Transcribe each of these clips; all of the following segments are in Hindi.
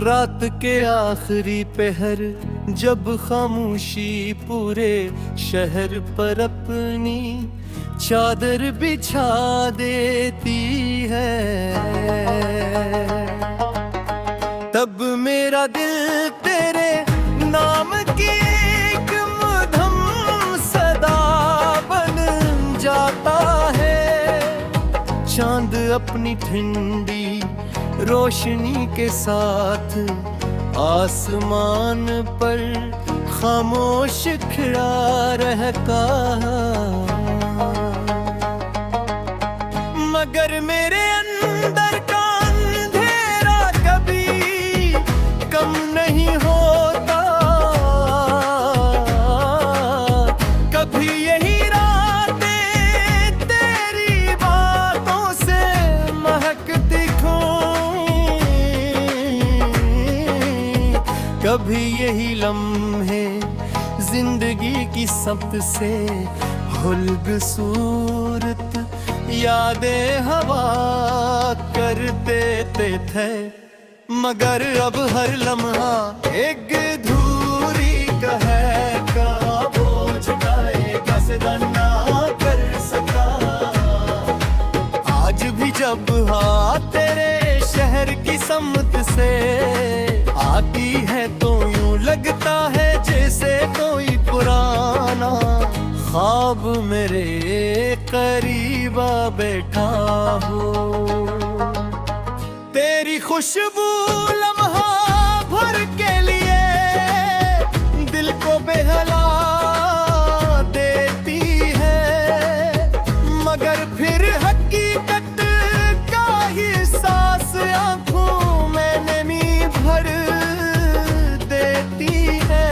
रात के आखिरी पहर जब खामोशी पूरे शहर पर अपनी चादर बिछा देती है, तब मेरा दिल तेरे नाम की एक मधुम सदा बन जाता है। चांद अपनी ठंडी रोशनी के साथ आसमान पर खामोश खड़ा रहता, मगर मेरे अंदर का अंधेरा कभी कम नहीं होता। कभी यही रातें तेरी बातों से महकती कभी यही लम्हे जिंदगी की सबसे खूबसूरत यादें हवा कर देते थे, मगर अब हर लम्हा एक धूरी का है का बोझ का सदा ना कर सका। आज भी जब हाथ तेरे शहर की सम्मत से आती है तो यूं लगता है जैसे कोई पुराना ख्वाब मेरे करीब आ बैठा हो। तेरी खुशबू लम्हा भर के लिए दिल को बेहला देती है, मगर फिर हकीकत का ही सांस आंखों में नमी भर देती है।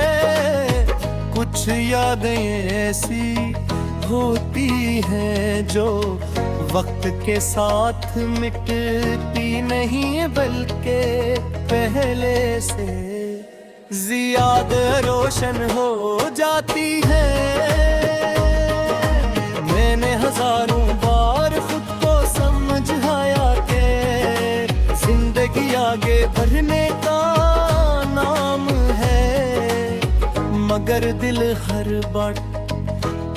कुछ यादें ऐसी होती हैं जो वक्त के साथ मिटती नहीं बल्कि पहले से ज्यादा रोशन हो जाती है। मैंने हजारों बार खुद को समझाया कि जिंदगी आगे बढ़ने का नाम है, मगर दिल हर बार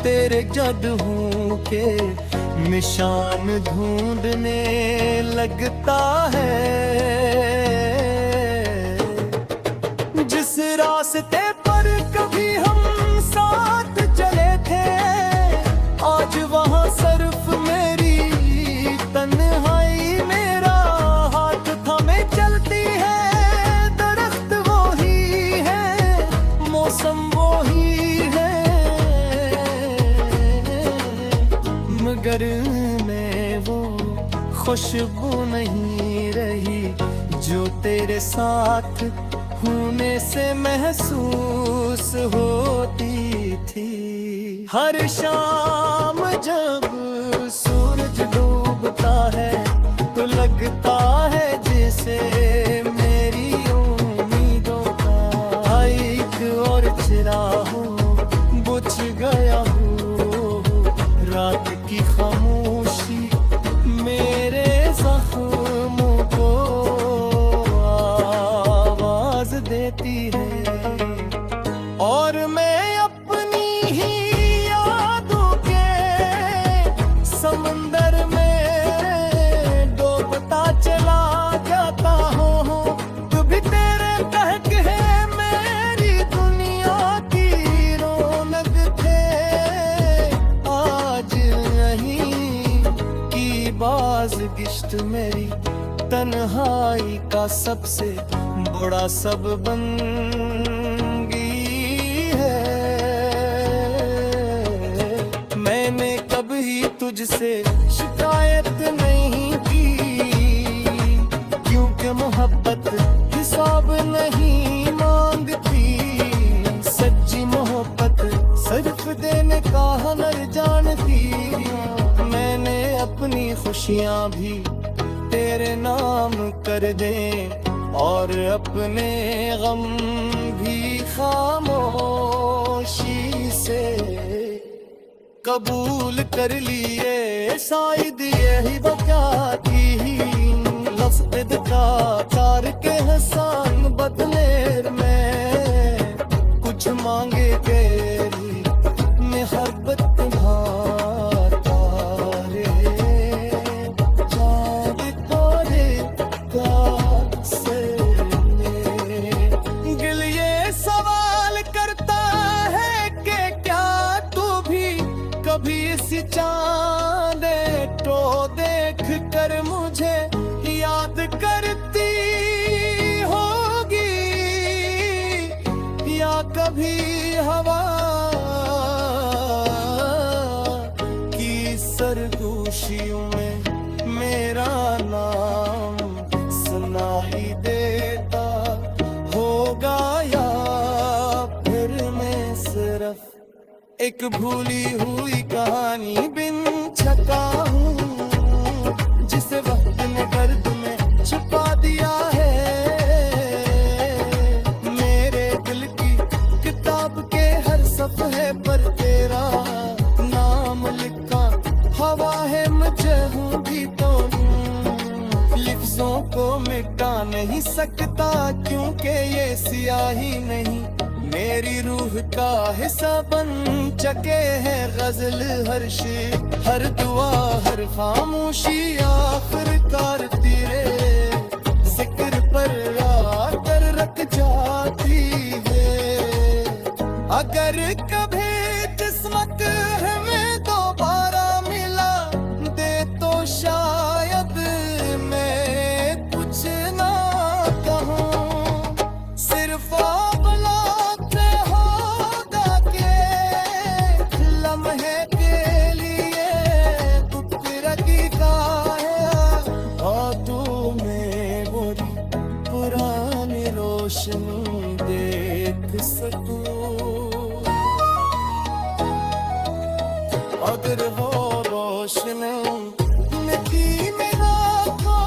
तेरे जादू के निशान ढूंढने लगता है। जिस रास्ते पर कभी हम साथ चले थे आज वहां सिर्फ मेरी तन्हाई, मेरा हाथ थामे चलती है, दरख्त वो ही है, मौसम वो ही है, मगर मैं वो खुशबू नहीं रही जो तेरे साथ होने से महसूस होती थी। हर शाम जब सूरज डूबता है तो लगता है जैसे मेरी उम्मीदों का एक और चिराग बुझ गया हो। रात की खामोशी मेरे जख्मों को आवाज देती है, और मैं अपनी ही यादों के समंदर में डूबता चला जाता हूँ। तू भी तेरे तहक है मेरी दुनिया की रौनक थे, आज नहीं की बाज़गिश्त मेरी तन्हाई का सबसे बड़ा सब बन गई है। मैंने कभी तुझसे शिकायत नहीं की, क्योंकि मोहब्बत हिसाब नहीं मांगती। सच्ची मोहब्बत सिर्फ देने का हुनर जानती। मैंने अपनी खुशियाँ भी तेरे नाम कर दे और अपने गम भी खामोशी से कबूल कर लिए। शायद यही बचा थी मस्जिद का कार के हसान बदले में कुछ मांगे तेरी मोहब्बत भाता रे चाँद तारे का से दिल ये सवाल करता है कि क्या तू भी कभी इस चाँद तो देख कर मुझे याद करती होगी या कभी हवा की सरगोशियों में मेरा नाम सुनाई देता होगा या फिर मैं सिर्फ एक भूली हुई कहानी बिन छका हूँ जिसे वक्त ने दर्द में छुपा दिया है। मेरे दिल की किताब के हर सफ़े पर तेरा नाम लिखा हवा है मुझे हूँ भी तो लफ्ज़ों को मिटा नहीं सकता क्योंकि ये स्याही नहीं मेरी रूह का हिस्सा बन चुके हैं। गजल हर शेर हर दुआ हर खामोशी आखिरकार तेरे जिक्र पर आकर रख जाती है। अगर कभी किस्मत हमें दोबारा मिला दे तो शायद मैं कुछ ना कहूँ सिर्फ रोशनी देख सकूं अगर हो रोशनी मिट्टी में राखो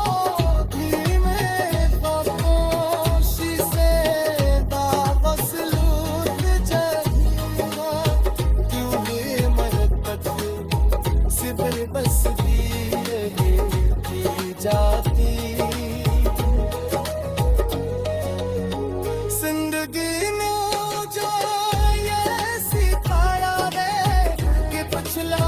धीमे खामोशी से दावस लूट जाएगा क्यों ये मरकत सिर्फ बस की जाती जिंदगी में जो ये सिखाया है कि पिछला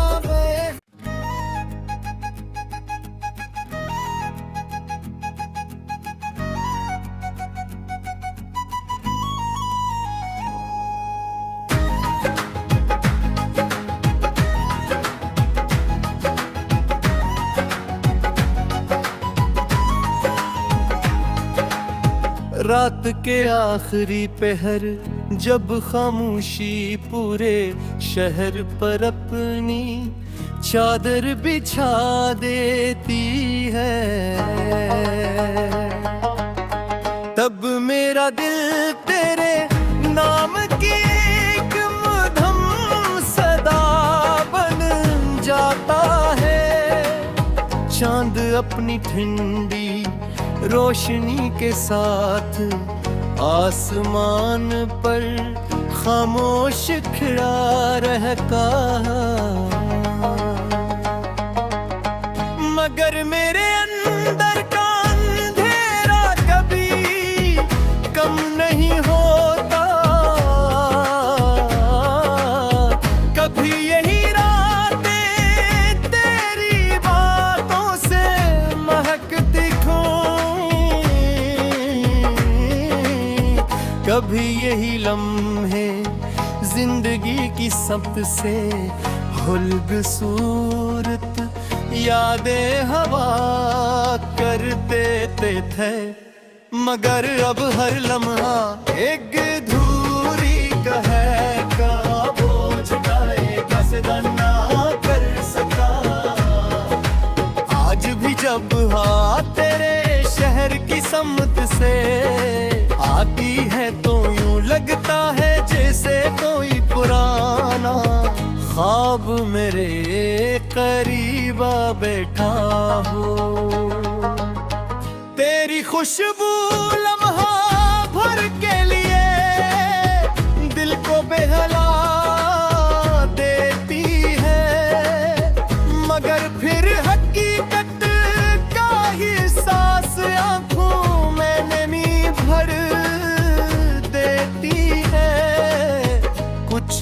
रात के आखिरी पहर जब खामोशी पूरे शहर पर अपनी चादर बिछा देती है तब मेरा दिल तेरे नाम की एक मधुम सदा बन जाता है। चांद अपनी ठंडी रोशनी के साथ आसमान पर खामोश खड़ा रहता मगर मेरे अंदर का अंधेरा कभी कम नहीं होता। कभी यही रातें तेरी बातों से महकती कभी यही लम्हे जिंदगी की सबसे खूबसूरत यादें हवा कर देते थे मगर अब हर लम्हा एक धूरी का है का बोझ का सदा ना कर सका। आज भी जब हाथ तेरे शहर की सम्मत से आती है तो यूं लगता है जैसे कोई पुराना ख्वाब मेरे करीबा बैठा हो। तेरी खुशबू लम्हा भर के लिए दिल को बेहला देती है मगर फिर हकीकत का ही सांस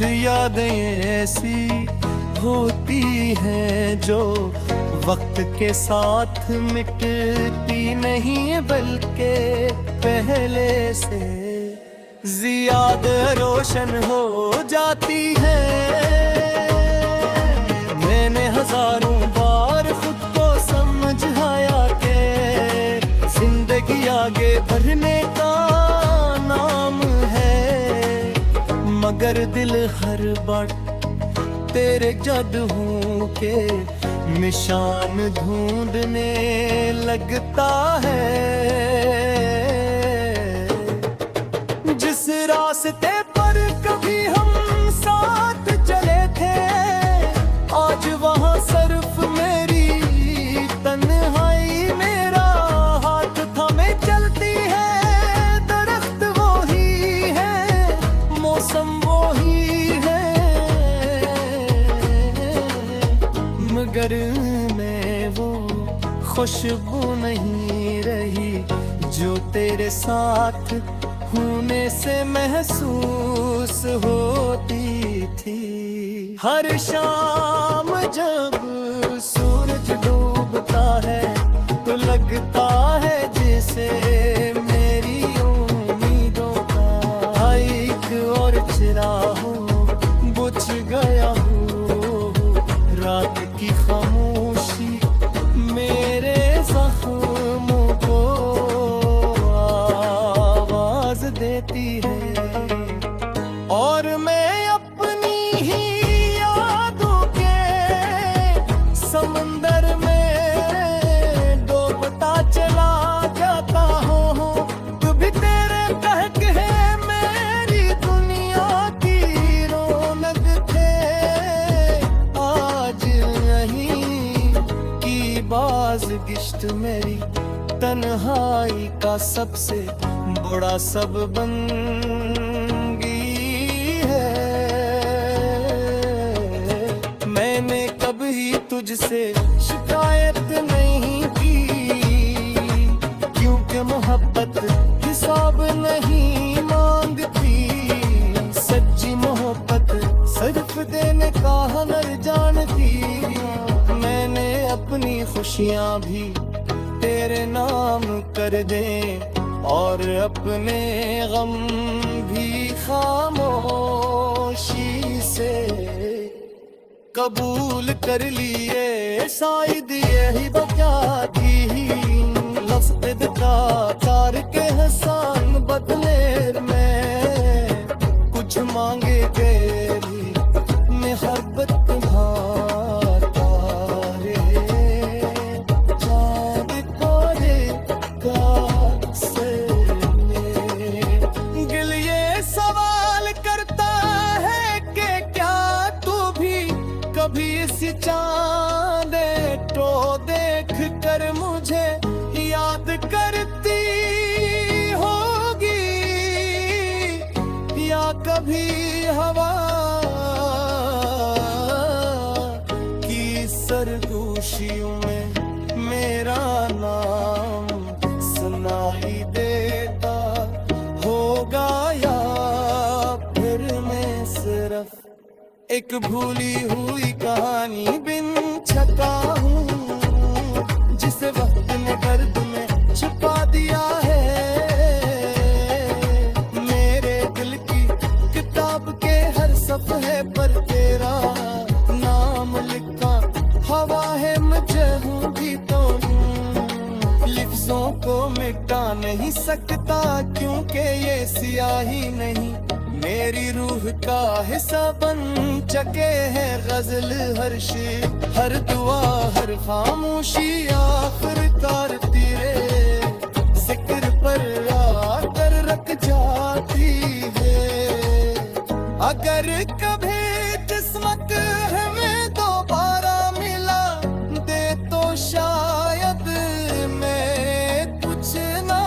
यादें ऐसी होती हैं जो वक्त के साथ मिटती नहीं बल्कि पहले से ज्यादा रोशन हो जाती है। मैंने हजारों बार खुद को समझाया कि जिंदगी आगे बढ़ने का नाम है, मगर दिल हर बार तेरे जादू के निशान ढूंढने लगता है। जिस रास्ते पर कभी हम साथ चले थे, आज वहाँ सिर्फ मेरी तन्हाई, मेरा हाथ थामे चलती है। दरख्त वो ही है, मौसम वो ही है, मगर मैं वो खुशबू नहीं रही जो तेरे साथ होने से महसूस होती थी। हर शाम जब सूरज डूबता है तो लगता है जैसे मेरी उम्मीदों का एक और चिराग बुझ गया हूँ। रात की खामोशी मेरे जख्मों को आवाज देती है, और मैं अपनी ही यादों के समंदर में डूबता चला जाता हूँ। तू भी तेरे तहक है मेरी दुनिया की रौनक थे, आज नहीं की बाज़गिश्त मेरी तन्हाई का सबसे बड़ा सब बन गई है। मैंने कभी तुझसे शिकायत नहीं की, क्योंकि मोहब्बत हिसाब नहीं मांगती। सच्ची मोहब्बत सिर्फ देने का हुनर जानती। मैंने अपनी खुशियाँ भी तेरे नाम कर दे, और अपने गम भी खामोशी से कबूल कर लिए। शायद यही बचा थी लफ्ज़ का तार के हसान बदले में कुछ मांगे तेरी मोहब्बत तुम्हारा रे। चाँद तारे का से दिल ये सवाल करता है कि क्या तू भी कभी इस चाँद तो देख कर मुझे याद करती होगी, या कभी हवा की सरगोशियों में मेरा नाम सुनाई देता होगा, या फिर मैं सिर्फ एक भूली हुई कहानी बिन छका हूँ, जिसे वक्त ने गर्द में छुपा दिया है। मेरे दिल की किताब के हर सफ़े पर तेरा नाम लिखा हवा है, मुझे हूँ भी तो लफ्ज़ों को मिटा नहीं सकता, क्योंकि ये स्याही नहीं मेरी रूह का हिस्सा बन चुके हैं। गजल हर शेर, हर दुआ, हर खामोशी आखिरकार तेरे जिक्र पर आकर रख जाती है। अगर कभी किस्मत हमें दोबारा मिला दे तो शायद मैं कुछ ना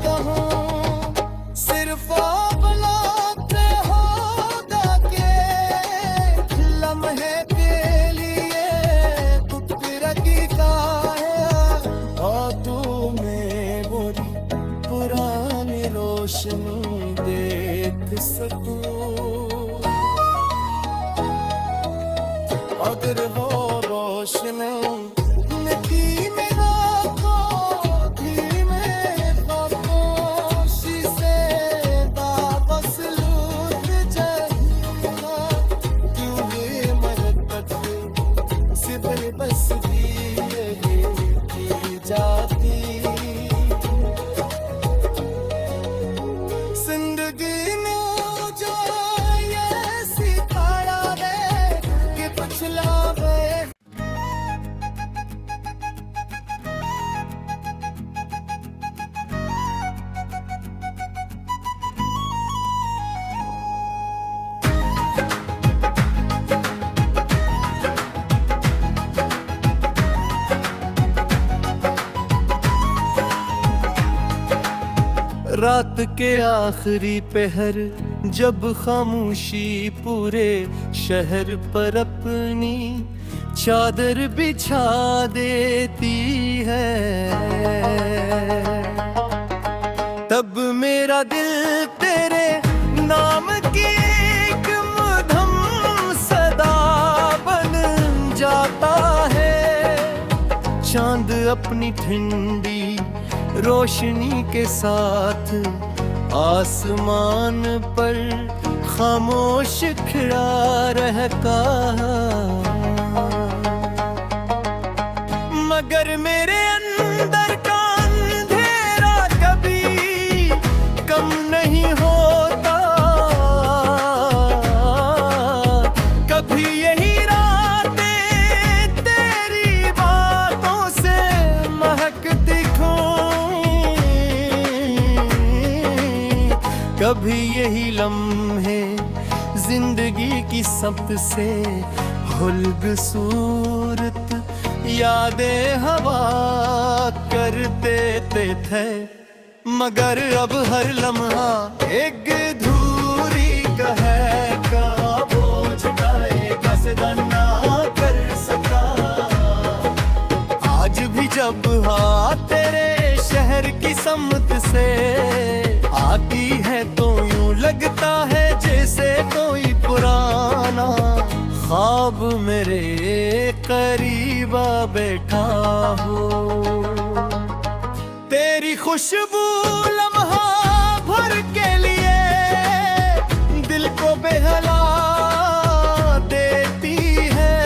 कहूँ, सिर्फ रोशनी देख सकूं। रोशनी मिट्टी में राखो धीमे खामोशी से वापस लौट जाना क्यों ये मरकत सिबर बस भी यही की जाती जिंदगी में जो ये सिखाया है कि पिछला रात के आखिरी पहर जब खामोशी पूरे शहर पर अपनी चादर बिछा देती है तब मेरा दिल तेरे नाम की एक मधुम सदा बन जाता है चांद अपनी ठंडी रोशनी के साथ आसमान पर खामोश खड़ा रहता मगर मेरे अंदर का अंधेरा कभी कम नहीं होता कभी यही रातें तेरी बातों से महकती कभी यही लम्हे जिंदगी की सबसे हुल्ग सूरत यादें हवा कर देते थे मगर अब हर लम्हा एक धूरी कहे का बोझ का सदा ना कर सका आज भी जब हाँ तेरे शहर की समत से आती है तो यूं लगता है जैसे कोई पुराना ख्वाब मेरे करीब बैठा हो तेरी खुशबू लम्हा भर के लिए दिल को बहला देती है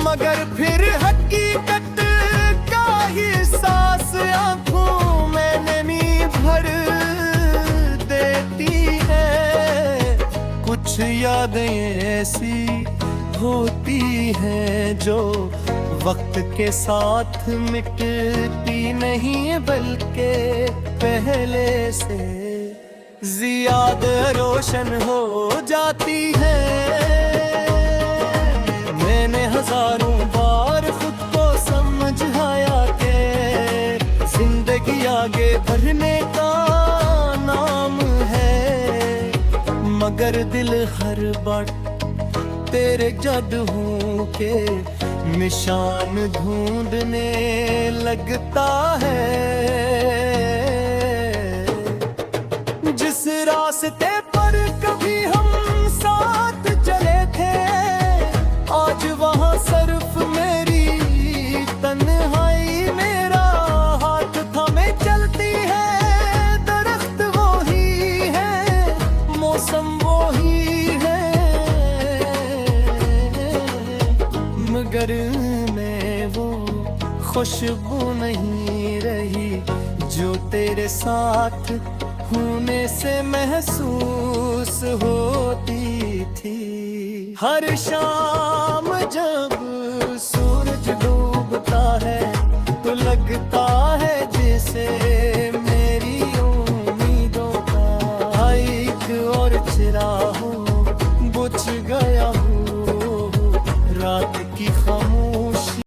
मगर फिर हकीकत का ही सांस आंखों में नमी भर कुछ यादें ऐसी होती हैं जो वक्त के साथ मिटती नहीं बल्कि पहले से ज्यादा रोशन हो जाती है मैंने हजारों बार खुद को समझाया कि जिंदगी आगे बढ़ने का नाम है मगर दिल हर बार तेरे जादू के निशान ढूंढने लगता है जिस रास्ते पर कभी हम साथ चले थे आज वहां सिर्फ मेरी तन्हाई मेरा हाथ थामे चलती है दरख्त वही है मौसम वही है मगर मैं वो खुशबू नहीं रही जो तेरे साथ होने से महसूस होती थी हर शाम जब सूरज डूबता है तो लगता है जैसे